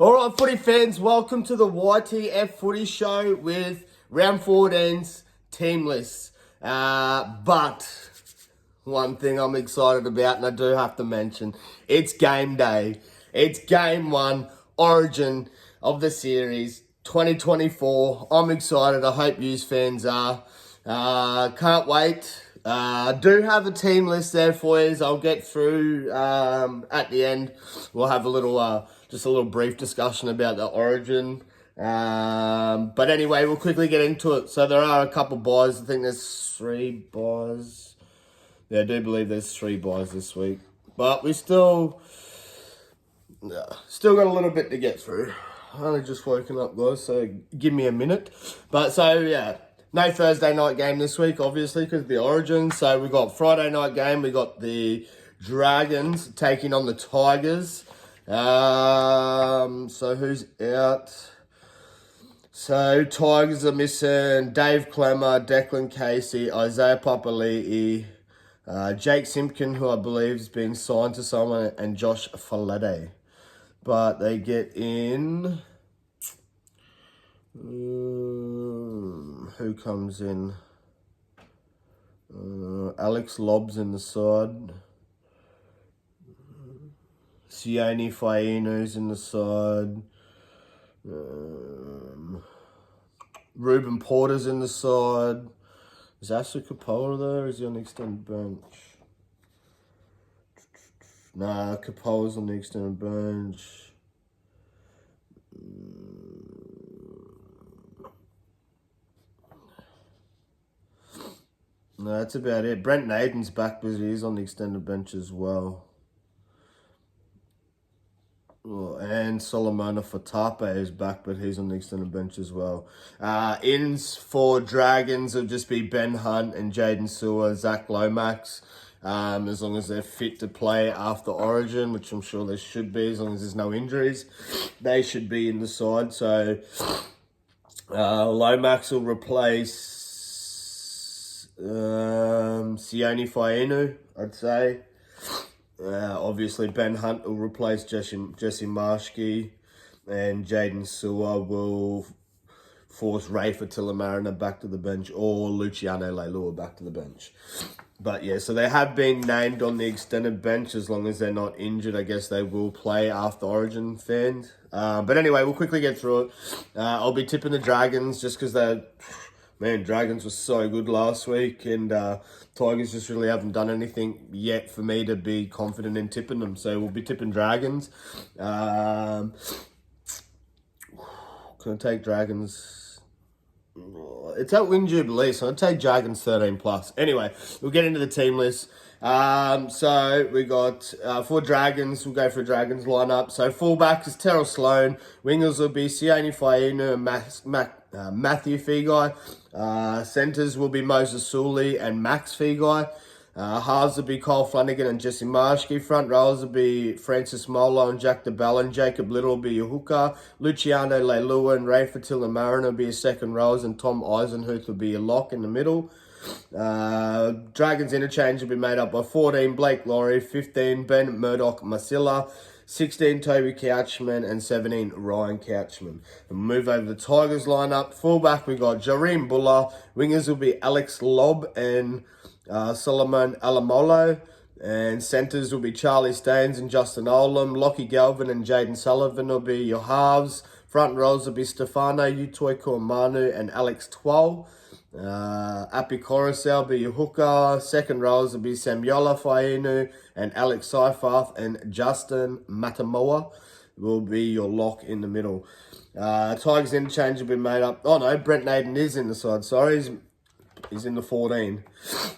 All right, footy fans, welcome to the YTF Footy Show with Round 14's team lists. But one thing I'm excited about, and I do have to mention, it's game day. It's game one, origin of the series, 2024. I'm excited. I hope you fans are. Can't wait. Do have a team list there for you. I'll get through at the end. We'll have a little, just a little brief discussion about the origin. But anyway, we'll quickly get into it. So there are a couple buys. I think there's 3 buys. Yeah, I do believe there's 3 buys this week. But we still got a little bit to get through. I only just woken up, guys, so give me a minute. But so, yeah, no Thursday night game this week, obviously, because of the origin. So we got Friday night game. We got the Dragons taking on the Tigers. So who's out? So Tigers are missing Dave Clemmer, Declan Casey, Isaiah Papali'i, Jake Simpkin, who I believe has been signed to someone, and Josh Falede. But they get in... who comes in? Alex Lobbs in the side. Sione Fainu's in the side. Ruben Porter's in the side. Is Asu Kapola there? Is he on the extended bench? Nah, Kapola's on the extended bench. No, that's about it. Brent Naden's back, but he's on the extended bench as well. Oh, and Solomona Fatape is back, but he's on the extended bench as well. Ins for Dragons will just be Ben Hunt and Jaden Sewer, Zach Lomax. As long as they're fit to play after Origin, which I'm sure they should be, as long as there's no injuries, they should be in the side. So Lomax will replace Sione Fainu, I'd say. Obviously, Ben Hunt will replace Jesse Marshke, and Jaden Sewer will force Rafa Tilamarina back to the bench, or Luciano Leilua back to the bench. But yeah, so they have been named on the extended bench. As long as they're not injured, I guess they will play after Origin, fans. But anyway, we'll quickly get through it. I'll be tipping the Dragons just because they're... Man, Dragons was so good last week, and Tigers just really haven't done anything yet for me to be confident in tipping them. So we'll be tipping Dragons. Can I take Dragons? It's at Win Jubilee, so I'll take Dragons 13+. Anyway, we'll get into the team list. So we got, for Dragons, we'll go for Dragons lineup. So fullbacks is Terrell Sloan. Wingers will be Sione Fainu and Matthew Feagai. Centres will be Moses Sully and Max Feagai. Halves will be Cole Flanagan and Jesse Marshke. Front rows will be Francis Molo and Jack DeBellin. Jacob Little will be your hooker. Luciano Leilua and Rafa Tilamarina will be your second rows. And Tom Eisenhuth will be your lock in the middle. Dragons interchange will be made up by 14 Blake Laurie, 15 Ben Murdoch Masilla, 16 Toby Couchman, and 17 Ryan Couchman. And move over the Tigers lineup. Fullback we got Jareem Buller. Wingers will be Alex Lobb and Solomon Alamolo. And centres will be Charlie Staines and Justin Olam. Lockie Galvin and Jaden Sullivan will be your halves. Front rows will be Stefano Utoi Kormanu and Alex Twal. Api Coruscant will be your hooker. Second rows will be Samuela Fainu and Alex Seifarth, and Justin Matamoa will be your lock in the middle. Tigers interchange will be made up. Oh no, Brent Naden is in the side. Sorry, he's in the 14.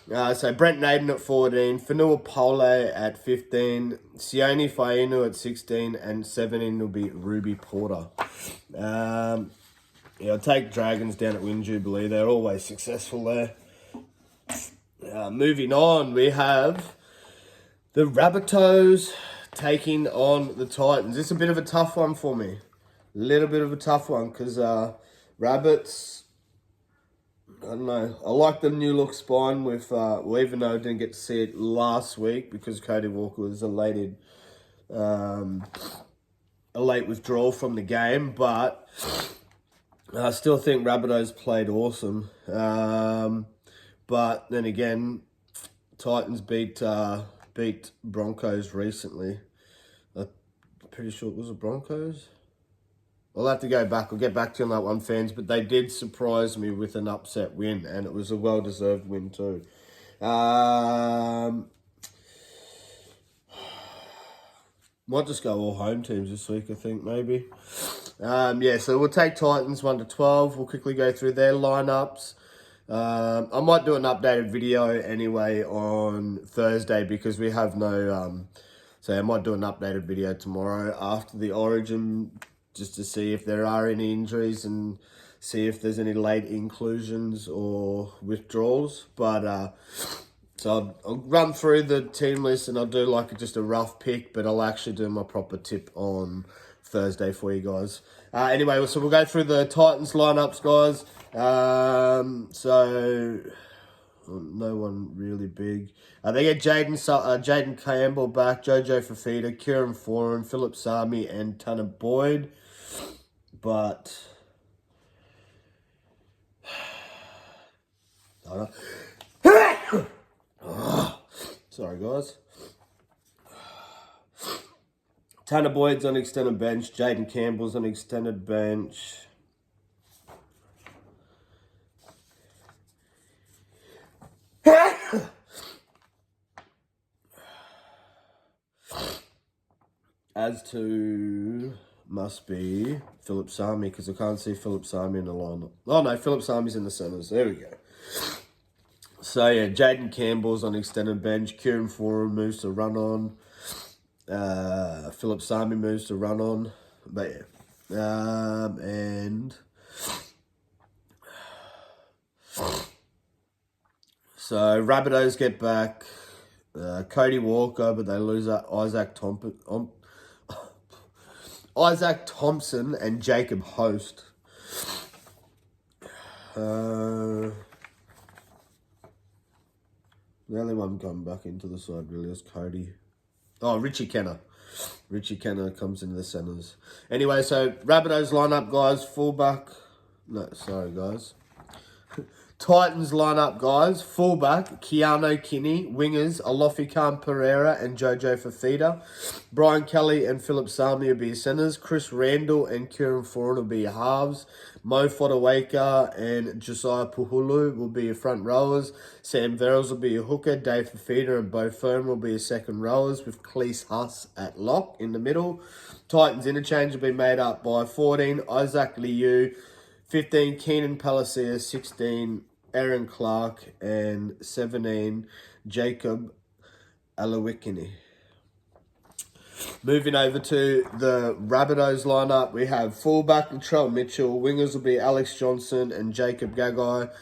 So Brent Naden at 14, Fanua Pole at 15, Sione Fainu at 16, and 17 will be Ruby Porter. Yeah, I'll take Dragons down at Win Jubilee. They're always successful there. Moving on, we have the Rabbitohs taking on the Titans. It's a bit of a tough one for me. A little bit of a tough one because Rabbits, I don't know. I like the new look spine with, even though I didn't get to see it last week because Cody Walker was elated a late withdrawal from the game, but I still think Rabbitohs played awesome. But then again, Titans beat Broncos recently. I'm pretty sure it was the Broncos. I'll have to go back. I'll get back to you on that one, fans. But they did surprise me with an upset win, and it was a well-deserved win too. Might just go all home teams this week, I think, maybe. Yeah, so we'll take Titans 1 to 12. We'll quickly go through their lineups. I might do an updated video anyway on Thursday because we have no... so I might do an updated video tomorrow after the Origin just to see if there are any injuries and see if there's any late inclusions or withdrawals. But... so I'll run through the team list and I'll do like just a rough pick, but I'll actually do my proper tip on Thursday for you guys. Anyway, so we'll go through the Titans lineups, guys. So no one really big. They get Jaden Campbell back, Jojo Fafita, Kieran Foran, Philip Sami, and Tanner Boyd. But I don't know. Sorry, guys. Tanner Boyd's on extended bench. Jaden Campbell's on extended bench. As to must be Philip Sami because I can't see Philip Sami in the lineup. Oh no, Philip Sami's in the centres. There we go. So, yeah, Jaden Campbell's on extended bench. Kieran Foran moves to run on. Philip Sami moves to run on. But, yeah. And... so, Rabbitohs get back Cody Walker, but they lose Isaac Thompson and Jacob Host. The only one coming back into the side really is Cody. Oh, Richie Kenner. Richie Kenner comes into the centres. Anyway, so Rabbitohs lineup, guys. Fullback. No, sorry, guys. Titans lineup, guys. Fullback, Keano Kinney. Wingers, Alofi Khan Pereira and Jojo Fafita. Brian Kelly and Philip Sami will be your centres. Chris Randall and Kieran Foran will be your halves. Mo Fotuaika and Josiah Puhulu will be your front rowers. Sam Verrills will be your hooker. Dave Fafita and Bo Firm will be your second rowers with Cleese Huss at lock in the middle. Titans interchange will be made up by 14, Isaac Liu, 15, Keenan Palacia, 16, Aaron Clark, and 17, Jacob Alawikini. Moving over to the Rabbitohs lineup, we have fullback Latrell Mitchell, wingers will be Alex Johnson and Jacob Gagai,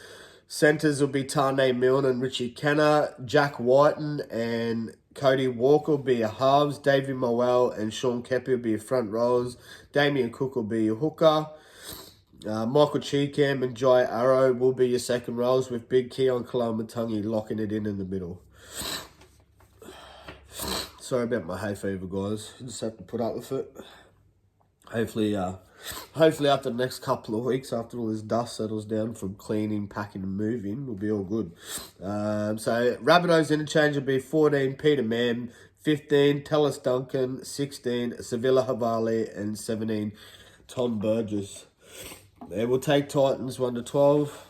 centres will be Tane Milne and Richie Kenner, Jack Whiten and Cody Walker will be your halves, Davey Moel and Sean Kepi will be your front rowers, Damien Cook will be your hooker, Michael Cheekham and Jai Arrow will be your second rows with Big Keon Kalamatangi locking it in the middle. Sorry about my hay fever, guys. I just have to put up with it. Hopefully after the next couple of weeks, after all this dust settles down from cleaning, packing and moving, we'll be all good. So Rabbitohs interchange will be 14, Peter Mann, 15, Tellis Duncan, 16, Sevilla Havali, and 17, Tom Burgess. They will take Titans 1 to 12.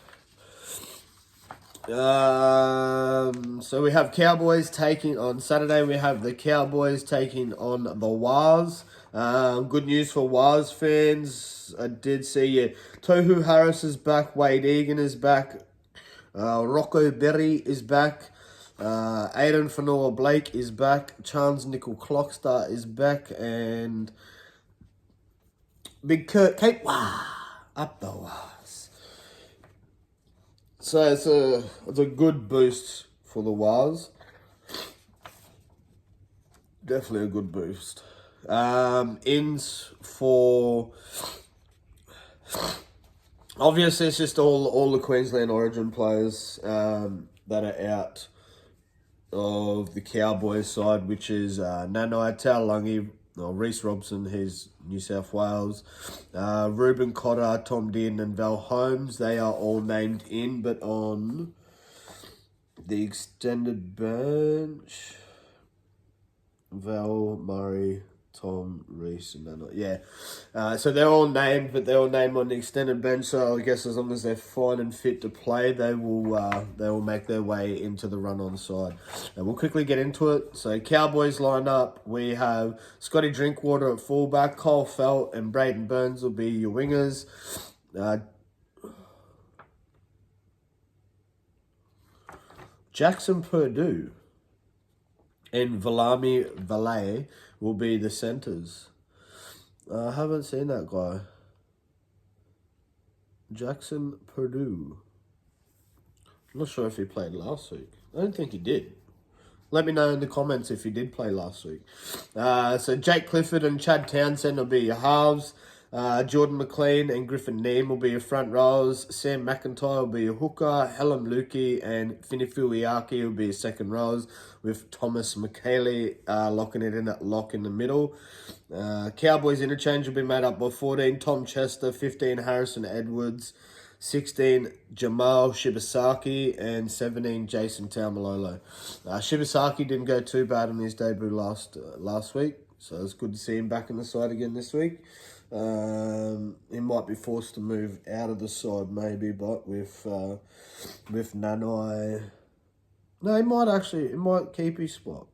So we have Cowboys taking on Saturday. We have the Cowboys taking on the Wars. Good news for Wars fans. I did see you. Tohu Harris is back. Wade Egan is back. Rocco Berry is back. Aiden Fanua Blake is back. Chance Nickel Clockstar is back. And Big Kurt Cape. Wow. Up the Wars. So it's a good boost for the Wars. Definitely a good boost. Ins for... obviously, it's just all the Queensland Origin players that are out of the Cowboys side, which is Nanai Taulagi, Reece Robson, he's New South Wales. Ruben Cotter, Tom Dearden and Val Holmes, they are all named in, but on the extended bench, Val, Murray, Tom, Reece, and then so they're all named, but they're all named on the extended bench. So I guess as long as they're fine and fit to play, they will make their way into the run-on side. And we'll quickly get into it. So Cowboys line up. We have Scotty Drinkwater at fullback, Cole Felt and Braden Burns will be your wingers. Jackson Purdue and Valami Valet will be the centres. I haven't seen that guy. Jackson Purdue. I'm not sure if he played last week. I don't think he did. Let me know in the comments if he did play last week. So Jake Clifford and Chad Townsend will be your halves. Jordan McLean and Griffin Neem will be your front rows. Sam McIntyre will be your hooker. Helen Lukey and Finifuiaki will be your second rows, with Thomas McKaylee locking it in at lock in the middle. Cowboys interchange will be made up by 14 Tom Chester, 15 Harrison Edwards, 16 Jamal Shibasaki, and 17 Jason Taumalolo. Shibasaki didn't go too bad on his debut last week, so it's good to see him back in the side again this week. He might be forced to move out of the side maybe, but with Nanai, no, he might keep his spot.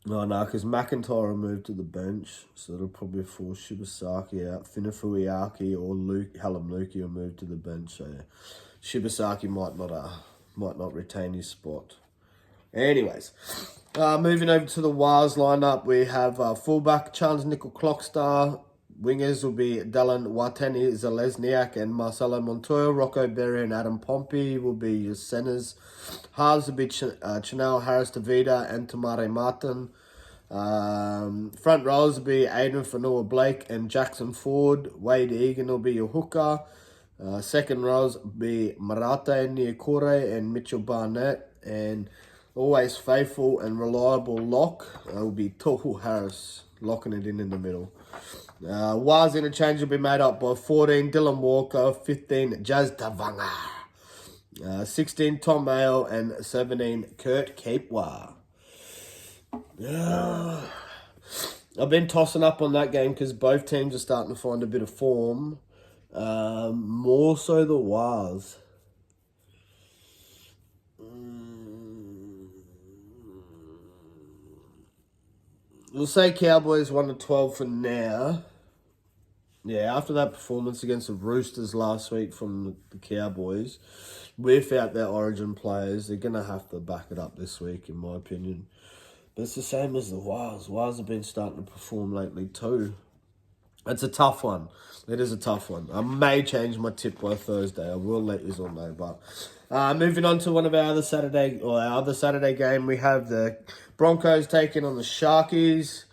No, because McIntyre will move to the bench, so it'll probably force Shibasaki out. Finifuiaki or Helen Lukey will move to the bench, so Shibasaki might not retain his spot. Anyways, moving over to the Wars lineup, we have fullback Charles Nickel Clockstar. Wingers will be Dallin Watani Zalesniak and Marcelo Montoya. Rocco Berry and Adam Pompey will be your centers. Halves will be Chanel Harris Tavita and Tamare Martin. Front rows will be Aiden Fanua Blake and Jackson Ford. Wade Egan will be your hooker. Second rows will be Marate Niokore and Mitchell Barnett. And always faithful and reliable lock will be Tohu Harris, locking it in the middle. Waz interchange will be made up by 14 Dylan Walker, 15 Jazz Tavanga, 16 Tom Mayo, and 17 Kurt Capewar. I've been tossing up on that game because both teams are starting to find a bit of form. More so the Waz. We'll say Cowboys 1-12 for now. Yeah, after that performance against the Roosters last week from the Cowboys, without their origin players, they're going to have to back it up this week, in my opinion. But it's the same as the Wars. Wars have been starting to perform lately too. It's a tough one. It is a tough one. I may change my tip by Thursday. I will let you all know. But moving on to one of our other Saturday game, we have the Broncos taking on the Sharkies.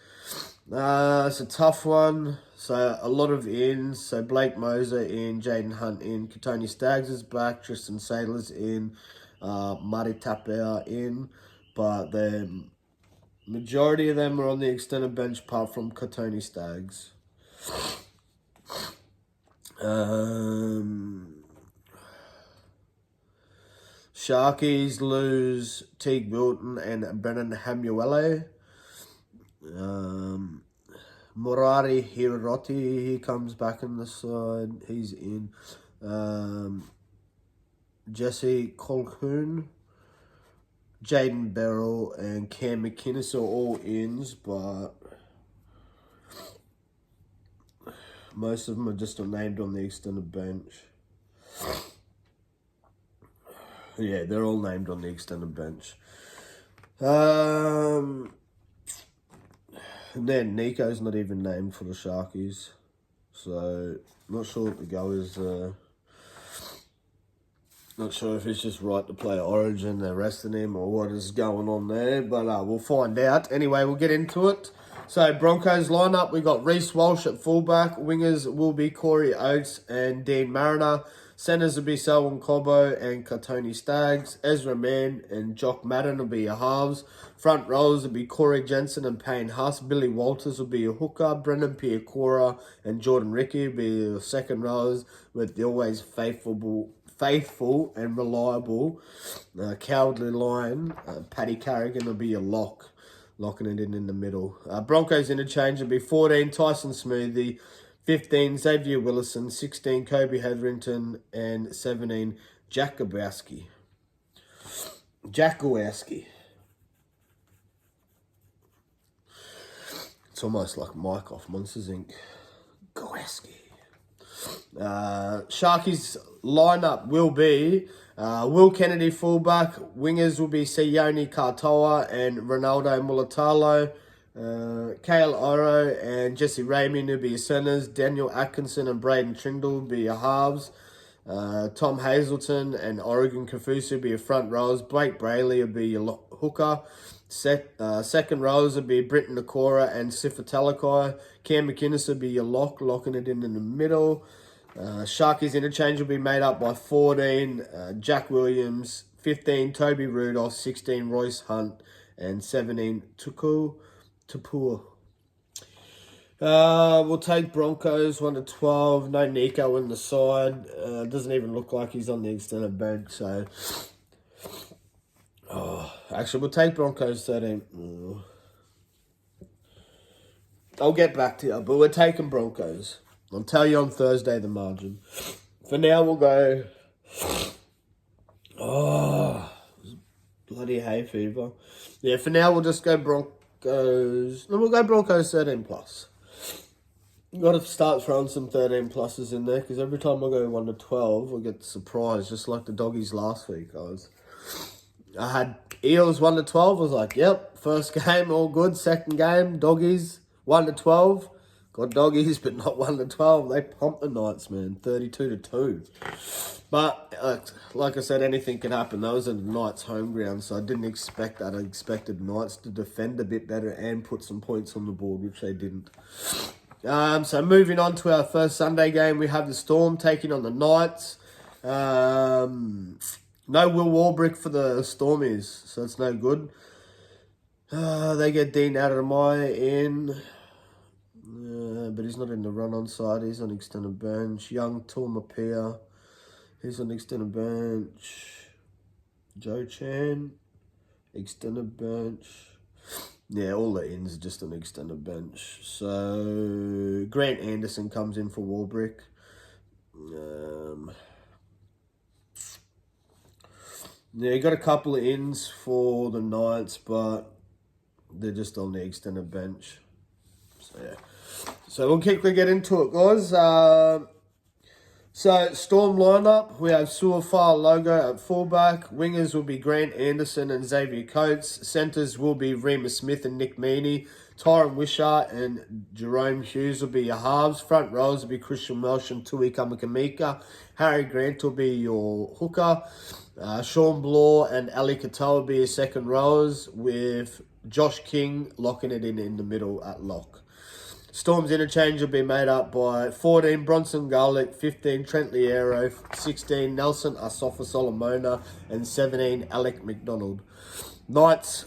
It's a tough one. So a lot of ins. So Blake Moser in, Jaden Hunt in, Katoni Staggs is back, Tristan Saylor's in, Marty Tapia in. But the majority of them are on the extended bench apart from Katoni Staggs. Sharkies lose Teague Milton and Brennan Hamuele. Murari Hiroti, he comes back in the side. He's in. Jesse Colquhoun, Jaden Beryl, and Cam McInnes are all ins, but most of them are just named on the extended bench. Yeah, they're all named on the extended bench. And then Nico's not even named for the Sharkies. So, not sure what the go is. Not sure if it's just right to play Origin, they're resting him, or what is going on there. But we'll find out. Anyway, we'll get into it. So, Broncos lineup, we got Reece Walsh at fullback. Wingers will be Corey Oates and Dean Mariner. Centers will be Selwyn Cobbo and Katoni Staggs. Ezra Mann and Jock Madden will be your halves. Front rows will be Corey Jensen and Payne Huss. Billy Walters will be your hooker. Brendan Piacora and Jordan Ricky will be your second rows, with the always faithful and reliable Cowardly Lion. Paddy Carrigan will be your locking it in the middle. Broncos interchange will be 14 Tyson Smoothie, 15 Xavier Willison, 16 Kobe Hetherington, and 17 Jack Gawowski. It's almost like Mike off Monsters Inc. Gawowski. Sharkies lineup will be Will Kennedy fullback. Wingers will be Sione Katoa and Ronaldo Mulatalo. Kale Oro and Jesse Raymond will be your centers. Daniel Atkinson and Braden Trindle will be your halves. Tom Hazelton and Oregon Kafusi will be your front rows. Blake Brayley will be your hooker. Second rows will be Britton Nakora and Sifa Talakai. Cam McInnes will be your locking it in the middle. Sharkies interchange will be made up by 14 Jack Williams, 15 Toby Rudolph, 16 Royce Hunt, and 17 Tapua. We'll take Broncos 1-12. No Nico in the side. Doesn't even look like he's on the extended bench. So, actually, we'll take Broncos 13. I'll get back to you, but we're taking Broncos. I'll tell you on Thursday the margin. For now, we'll go. Bloody hay fever. Yeah, for now, we'll just go Broncos. No, we'll go Broncos 13 plus. Got to start throwing some 13 pluses in there, because every time I go 1-12, I get surprised, just like the doggies last week. I had Eels 1-12. I was like, yep, first game all good. Second game, doggies 1-12. Got doggies, but not 1-12. They pumped the Knights, man, 32-2. But like I said, anything can happen. That was a Knights home ground, so I didn't expect that. I expected Knights to defend a bit better and put some points on the board, which they didn't. So moving on to our first Sunday game, we have the Storm taking on the Knights. No Will Warbrick for the Stormies, so it's no good. They get Dean Adamai in, but he's not in the run-on side. He's on extended bench. Young Tulmapia, he's on extended bench. Joe Chan, extended bench. Yeah, all the ins are just on extended bench. So Grant Anderson comes in for Warbrick. Yeah, you got a couple of ins for the Knights, but they're just on the extended bench. So yeah. So we'll quickly get into it, guys. So Storm lineup, we have Suafar Logo at fullback. Wingers will be Grant Anderson and Xavier Coates. Centers will be Remus Smith and Nick Meaney. Tyron Wishart and Jerome Hughes will be your halves. Front rows will be Christian Welsh and Tui Kamakamika. Harry Grant will be your hooker. Sean Blaw and Ali Katoa will be your second rows, with Josh King locking it in the middle at lock. Storm's interchange will be made up by 14 Bronson Garlick, 15 Trent Liero, 16 Nelson Asafa Solomona, and 17 Alec McDonald. Knights.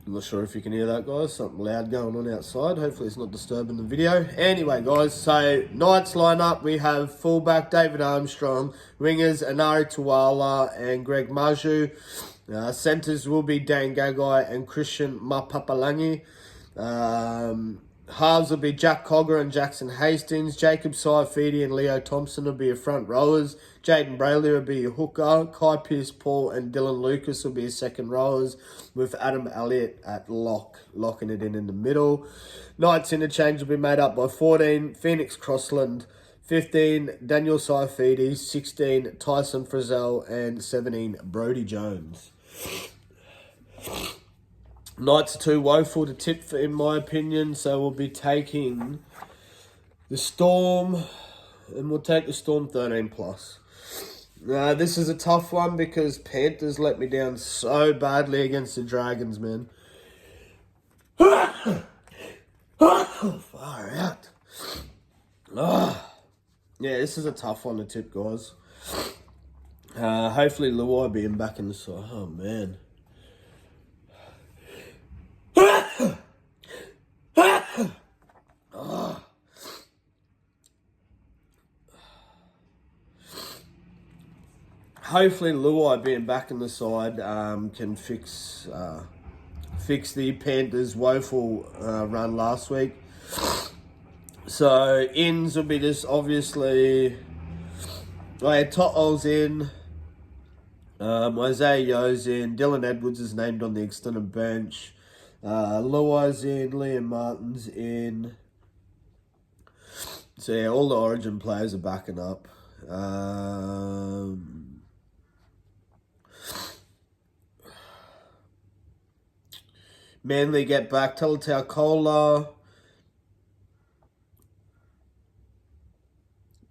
I'm not sure if you can hear that, guys. Something loud going on outside. Hopefully it's not disturbing the video. Anyway, guys, so Knights lineup, we have fullback David Armstrong, wingers Anari Tuala and Greg Maju. Centers will be Dan Gagai and Christian Mapapalangi. Halves will be Jack Cogger and Jackson Hastings. Jacob Saifidi and Leo Thompson will be your front rowers. Jaden Brayley will be your hooker. Kai Pierce-Paul and Dylan Lucas will be your second rowers, with Adam Elliott at locking it in the middle. Knights interchange will be made up by 14 Phoenix Crossland, 15 Daniel Saifidi, 16 Tyson Frizzell, and 17 Brody Jones. Knights are too woeful to tip for, in my opinion, so we'll be taking the Storm, and we'll take the Storm 13 plus. This is a tough one because Panthers let me down so badly against the Dragons, man. Far out. Yeah, this is a tough one to tip, guys. Hopefully Luai being back in the side. Oh, man. Hopefully Luai being back in the side can fix the Panthers' woeful run last week. So ins will be just obviously. I had To'o's in. Isaiah Yo's in. Dylan Edwards is named on the extended bench. Luai's in. Liam Martin's in. So yeah, all the Origin players are backing up. Manly get back. Talatau Kola.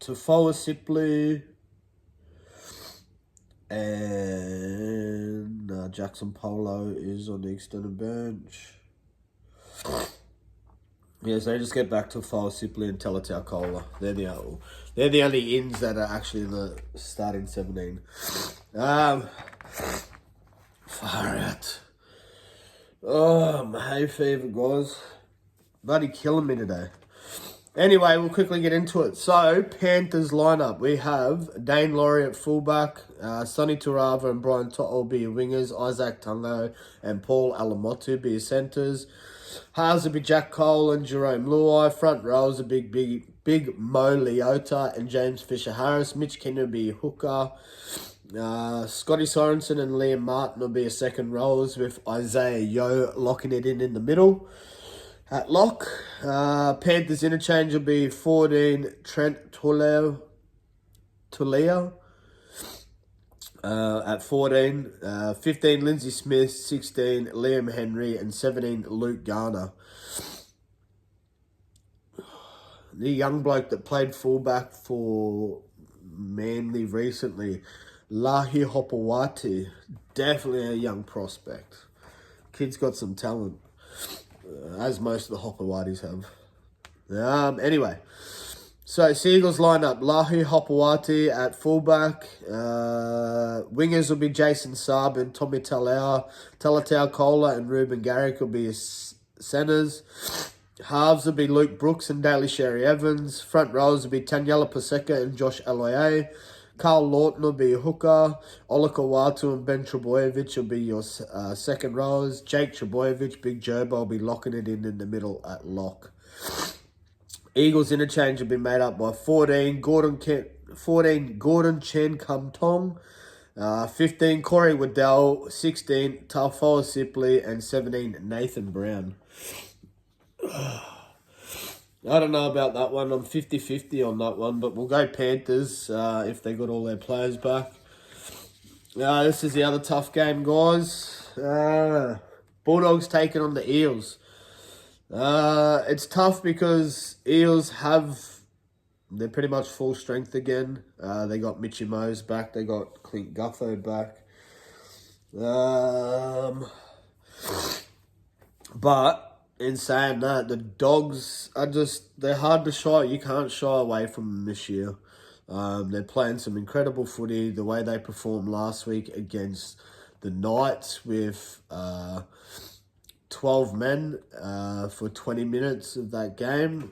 Tafoa Sipley. And Jackson Polo is on the extended bench. Yes, they just get back to Tafoa Sipley and Talatau Kola. They're the only ins that are actually in the starting 17. Far out. Oh, my hay fever, guys. Bloody killing me today. Anyway, we'll quickly get into it. So, Panthers lineup. We have Dane Laurie at fullback, Sonny Turava and Brian To'o be your wingers, Isaac Tungo and Paul Alamotu be your centres. Halves will be Jack Cole and Jerome Luai. Front rows are big Mo Leota and James Fisher-Harris. Mitch Kenny will be your hooker. Scotty Sorensen and Liam Martin will be your second rows with Isaiah Yo locking it in the middle. At lock, Panthers interchange will be 14 Trent Tuleo at 14, 15 Lindsay Smith, 16 Liam Henry and 17 Luke Garner. The young bloke that played fullback for Manly recently, Lahi Hopewati, definitely a young prospect. Kid's got some talent. As most of the Hopowatis have. Anyway, so Seagulls lineup: Lahi Hopewati at fullback. Wingers will be Jason Saab and Tommy Talatau Kola and Ruben Garrick will be his centres. Halves will be Luke Brooks and Daly Sherry Evans. Front rows will be Taniela Paseka and Josh Aloye. Carl Lawton will be your hooker. Olika Watu and Ben Trebojevic will be your second rows. Jake Trebojevic, Big Jobo will be locking it in the middle at lock. Eagles interchange will be made up by 14 Gordon Chen Kum Tong, 15 Corey Waddell, 16 Tafoa Sipley and 17 Nathan Brown. I don't know about that one. I'm 50-50 on that one, but we'll go Panthers if they got all their players back. This is the other tough game, guys. Bulldogs taking on the Eels. It's tough because Eels they're pretty much full strength again. They got Mitchy Mose back. They got Clint Gutho back. But in saying that, the Dogs are they're hard to shy. You can't shy away from them this year. They're playing some incredible footy. The way they performed last week against the Knights with 12 men for 20 minutes of that game.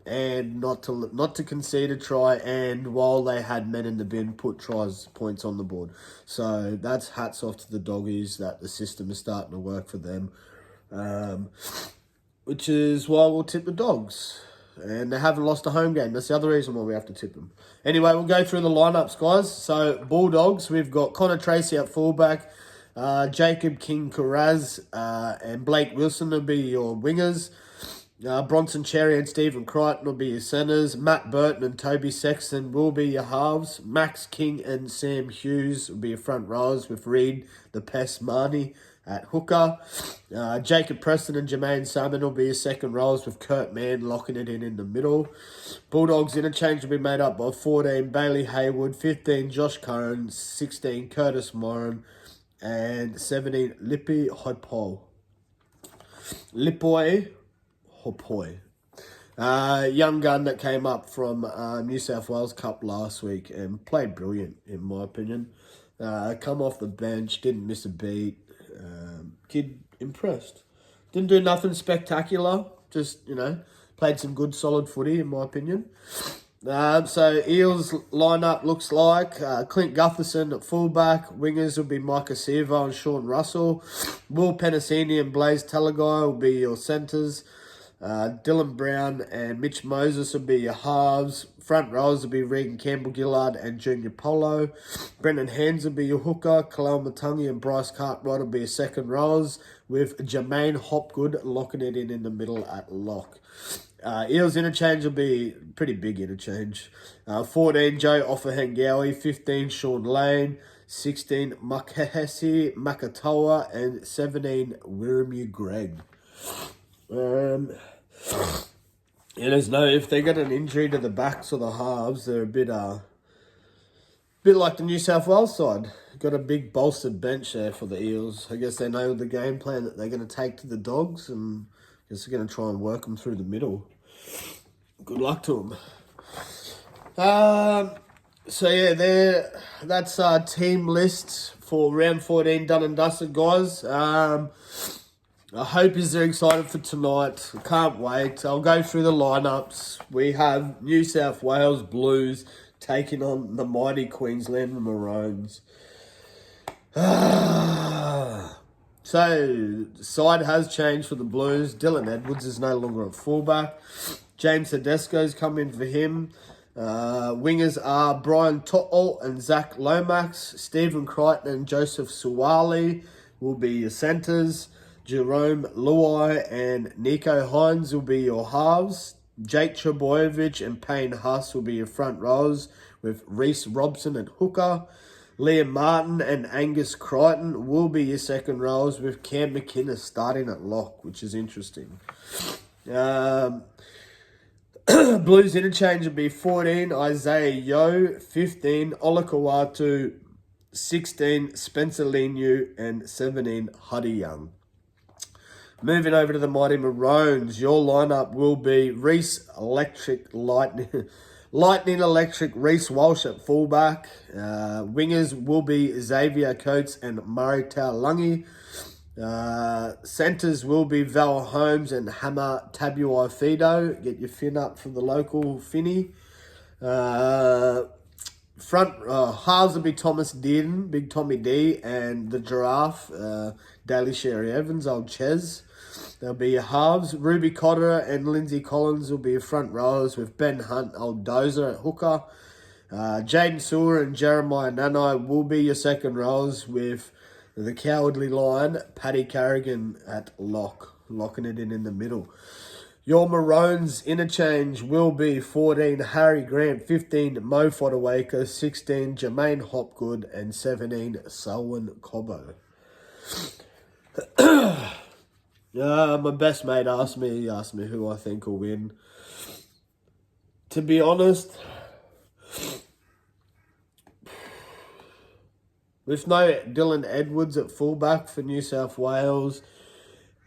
And not to concede a try, and while they had men in the bin, put points on the board. So that's hats off to the Doggies that the system is starting to work for them. Which is why we'll tip the Dogs. And they haven't lost a home game. That's the other reason why we have to tip them. Anyway, we'll go through the lineups, guys. So, Bulldogs, we've got Connor Tracy at fullback, Jacob King-Karaz and Blake Wilson will be your wingers. Bronson Cherry and Stephen Crichton will be your centres. Matt Burton and Toby Sexton will be your halves. Max King and Sam Hughes will be your front rows with Reed, the Pest Marnie at hooker. Jacob Preston and Jermaine Salmon will be your second rows with Kurt Mann locking it in the middle. Bulldogs interchange will be made up by 14 Bailey Haywood, 15 Josh Curran, 16 Curtis Moran and 17 Lipoi Hopoi. Young gun that came up from New South Wales Cup last week and played brilliant, in my opinion. Come off the bench, didn't miss a beat. Kid impressed. Didn't do nothing spectacular, just, played some good solid footy, in my opinion. So Eels lineup looks like Clint Gutherson at fullback. Wingers will be Micah Sevo and Sean Russell. Will Penasini and Blaze Talagai will be your centres. Dylan Brown and Mitch Moses will be your halves. Front rows will be Regan Campbell-Gillard and Junior Polo. Brendan Hands will be your hooker. Kalal Matangi and Bryce Cartwright will be your second rows, with Jermaine Hopgood locking it in the middle at lock. Eels interchange will be pretty big interchange. 14, Joe Offahengawi. 15, Sean Lane. 16, Makahesi Makatoa. And 17, Wiremu Greg. If they get an injury to the backs or the halves, they're a bit like the New South Wales side. Got a big bolstered bench there for the Eels. I guess they know the game plan that they're going to take to the Dogs, and I guess they're going to try and work them through the middle. Good luck to them. That's our team list for round 14 done and dusted, guys. I hope you're excited for tonight. I can't wait. I'll go through the lineups. We have New South Wales Blues taking on the mighty Queensland Maroons. So, the side has changed for the Blues. Dylan Edwards is no longer at fullback. James Tedesco's come in for him. Wingers are Brian To'o and Zach Lomax. Stephen Crichton and Joseph Suwali will be your centres. Jerome Luai and Nico Hines will be your halves. Jake Trebojevic and Payne Huss will be your front rows, with Reece Robson at hooker. Liam Martin and Angus Crichton will be your second rows, with Cam McInnes starting at lock, which is interesting. Blues interchange will be 14, Isaiah Yeo. 15, Olakawatu. 16, Spencer Leniu. And 17, Huddy Young. Moving over to the mighty Maroons, your lineup will be Reece Lightning Electric Reece Walsh at fullback. Wingers will be Xavier Coates and Murray Taulagi. Centres will be Val Holmes and Hammer Tabuai Fido. Get your fin up from the local Finny. Front halves will be Thomas Dearden, Big Tommy D, and the Giraffe, Daly Sherry Evans, old Ches. There'll be your halves. Ruby Cotter and Lindsay Collins will be your front rows, with Ben Hunt, old Dozer at hooker. Jaden Sewer and Jeremiah Nanai will be your second rows, with the Cowardly Lion, Paddy Carrigan at locking it in the middle. Your Maroons interchange will be 14, Harry Grant. 15, Mo Fodawaker. 16, Jermaine Hopgood. And 17, Selwyn Cobbo. My best mate asked me who I think will win. To be honest, with no Dylan Edwards at fullback for New South Wales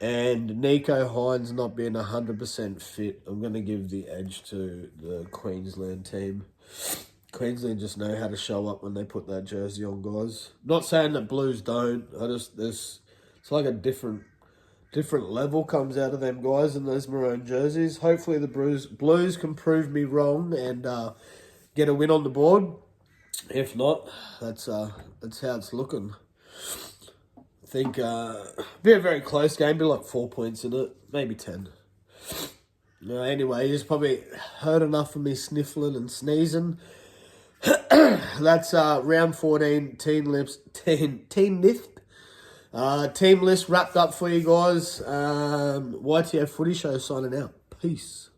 and Nico Hines not being 100% fit, I'm going to give the edge to the Queensland team. Queensland just know how to show up when they put that jersey on, guys. Not saying that Blues don't. It's like a different level comes out of them guys in those maroon jerseys. Hopefully the Blues can prove me wrong and get a win on the board. If not, that's how it's looking. I think be a very close game, be like 4 points in it, maybe 10. Anyway, you've probably heard enough of me sniffling and sneezing. That's round 14 team list wrapped up for you guys. YTF Footy Show signing out. Peace.